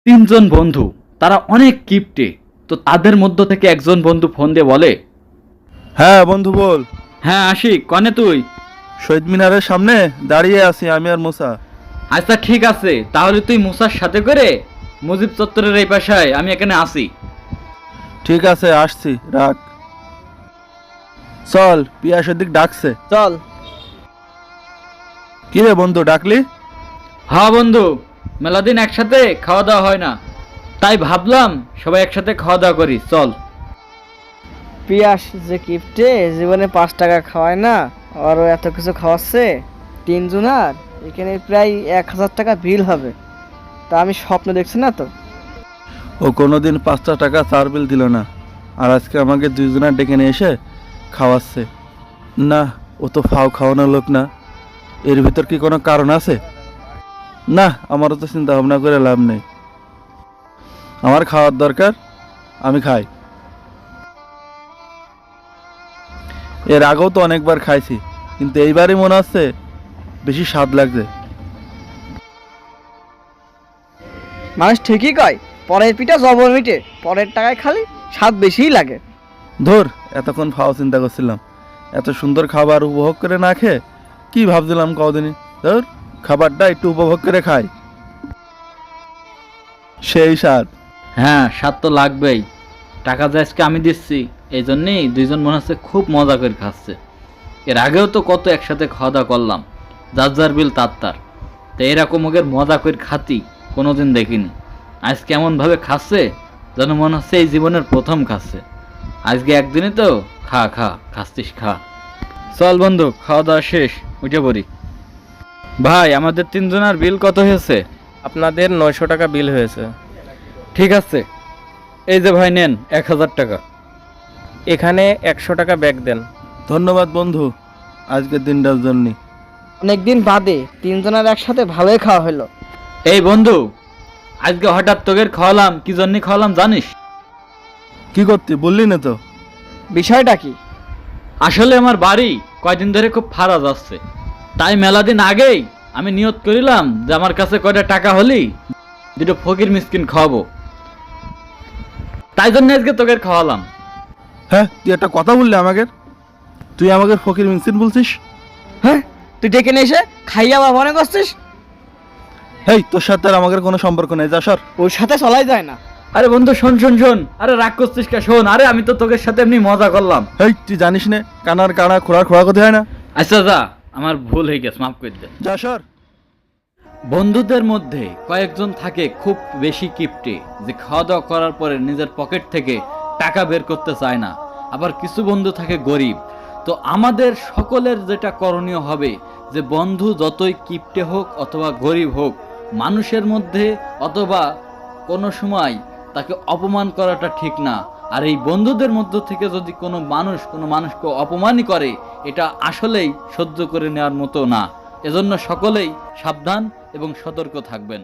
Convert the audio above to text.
তিনজন বন্ধু, তারা অনেক কিপটে। তো তাদের মধ্য থেকে একজন বন্ধু ফোন দিয়ে বলে, হ্যাঁ বন্ধু বল। হ্যাঁ আশিক, কনে তুই? শহীদ মিনারের সামনে দাঁড়িয়ে আছি আমি আর মুসা। আচ্ছা ঠিক আছে, তাহলে তুই মুসার সাথে করে মুজিব চত্বরের এই পাশায়, আমি এখানে আসি। ঠিক আছে আসছি, রাখ। চল, পিয়াসের দিক ডাকছে। চল। কি রে বন্ধু, ডাকলি? হ্যাঁ বন্ধু, মেলাদিন একসাথে খাওয়া দাওয়া হয় না, তাই ভাবলাম সবাই একসাথে খাওয়া দাওয়া করি, চল। পিয়াস যে কিপটে, জীবনে 5 টাকা খাওয়ায় না, আরও এত কিছু খাওয়াচ্ছে। তিনজনার এখানে প্রায় 1000 টাকা বিল হবে। তা আমি স্বপ্ন দেখছি না তো। ও কোনোদিন 5টা টাকা চার বিল দিল না, আর আজকে আমাকে দুইজনের ডেকে নিয়ে এসে খাওয়াচ্ছে। না, ও তো ফাও খাওয়ানোর লোক না। এর ভিতর কি কোনো কারণ আছে? না, আমারও তো চিন্তা ভাবনা করে লাভ নেই। আমার খাওয়ার দরকার, আমি খাই। এর আগেও তো অনেকবার খাইছি, কিন্তু এইবারই মনে হচ্ছে বেশি স্বাদ লাগছে। মানুষ ঠিকই কয়, পরের পিঠা জবর মিটে, পরের টাকায় খালি স্বাদ বেশিই লাগে। ধর, এতক্ষণ খাওয়া চিন্তা করছিলাম, এত সুন্দর খাবার উপভোগ করে না খেয়ে কি ভাবছিলাম কদিনই। ধর, খাবারটা একটু উপভোগ করে খাই, সেই স্বাদ। হ্যাঁ, স্বাদ তো লাগবেই। টাকা যে আজকে আমি দিচ্ছি, এই জন্যেই দুইজন মনে হচ্ছে খুব মজা করে খাচ্ছে। এর আগেও তো কত একসাথে খাওয়া দাওয়া করলাম, যার যার বিল তার তার। তো এরকম ওদের মজা করে খাতি কোনোদিন দেখিনি। আজকে এমনভাবে খাচ্ছে যেন মনে হচ্ছে এই জীবনের প্রথম খাচ্ছে। আজকে একদিনই তো, খা খা, খাচ্ছিস খা। চল বন্ধু, খাওয়া দাওয়া শেষ, উঠে পড়ি। ভাই, আমাদের তিনজনের বিল কত হয়েছে? আপনাদের 900 টাকা বিল হয়েছে। ঠিক আছে, এই যে ভাই নেন 1000 টাকা। এখানে 100 টাকা ব্যাক দেন। ধন্যবাদ বন্ধু, আজকের দিনটার জন্য। অনেকদিন বাদে তিনজনের একসাথে ভালোই খাওয়া হলো। এই বন্ধু, আজকে হঠাৎ তোকে খাওয়ালাম, কি জন্য খাওয়ালাম জানিস? কি করতি বললি না তো? বিষয়টা কি? আসলে আমার বাড়ি কয়দিন ধরে খুব ফাড়া যাচ্ছে, তাই মেলা দিন আগেই আমি নিয়ত করিলাম যে আমার কাছে কয়টা টাকা হলেই দুটো ফকির মিসকিন খাওয়াবো। তাই জন্য আজকে তোকে খাওয়ালাম। হ্যাঁ, তুই একটা কথা বললি আমাকে, তুই আমাকে ফকির মিনসিন বলছিস? হ্যাঁ, তুই ডেকে নিয়ে এসে খাইয়া বা মনে করছিস? হেই, তোর সাথে আর আমাদের কোনো সম্পর্ক নেই, যা সর। ওর সাথে চলাই যায় না। আরে বন্ধু, শোন শোন শোন, আরে রাগ করছিস কে? শোন, আরে আমি তো তোকে সাথে এমনি মজা করলাম। হেই, তুই জানিস না কানার কানা খোড়ার খোড়া কথা হয় না? আচ্ছা যা, আমার ভুল হয়ে গেছে, মাফ করে দে। যা সর। বন্ধুদের মধ্যে কয়েকজন থাকে খুব বেশি কিপটে, যে খাওয়া দাওয়া করার পরে নিজের পকেট থেকে টাকা বের করতে চায় না। আবার কিছু বন্ধু থাকে গরিব। তো আমাদের সকলের যেটা করণীয় হবে, যে বন্ধু যতই কিপটে হোক অথবা গরিব হোক, মানুষের মধ্যে অথবা কোনো সময় তাকে অপমান করাটা ঠিক না। আর এই বন্ধুদের মধ্য থেকে যদি কোনো মানুষকে অপমানই করে, এটা আসলেই সহ্য করে নেওয়ার মতো না। এজন্য সকলেই সাবধান এবং সতর্ক থাকবেন।